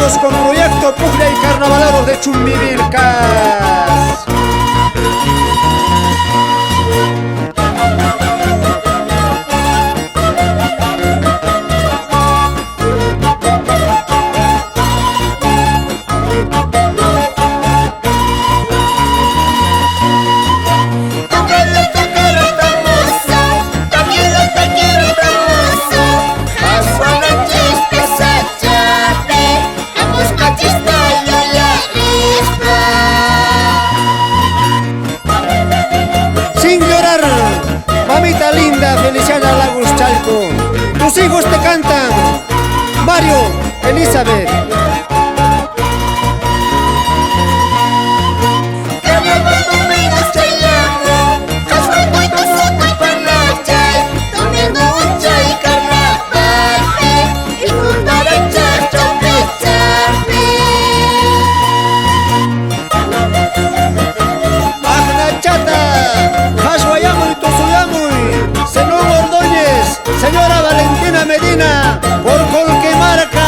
Vamos con Proyecto Puglia y Carnavaleros de Chumbivilcas. Mamita linda, Feliciana Lagos Chalco, tus hijos te cantan, Mario, Elizabeth. Señora Valentina Medina, por Colquemarca.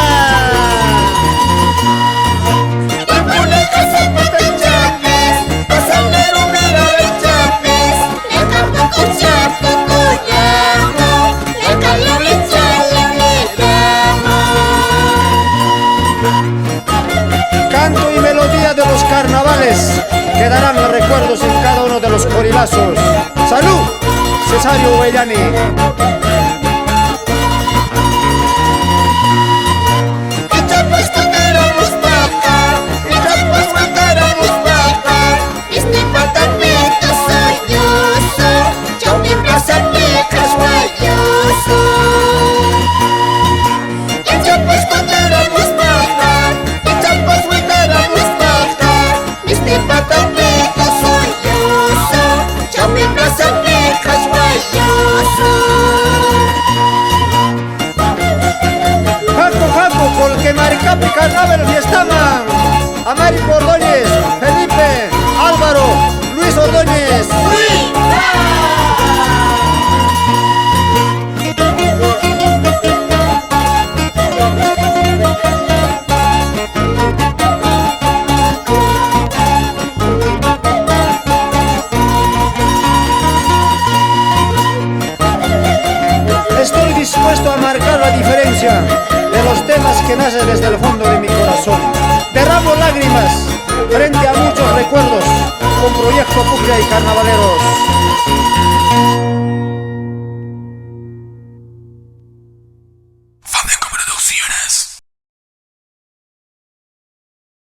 Canto y melodía de los carnavales quedarán los recuerdos en cada uno de los corilazos. ¡Salud! Cesario Huellani. Colquemarca, Carnaval, Fiestaman, Américo Ordóñez, Felipe, Álvaro, Luis Ordóñez. Estoy dispuesto a marcar la diferencia de los temas que nacen desde el fondo de mi corazón. Derramo lágrimas frente a muchos recuerdos con Proyecto Puglia y Carnavaleros.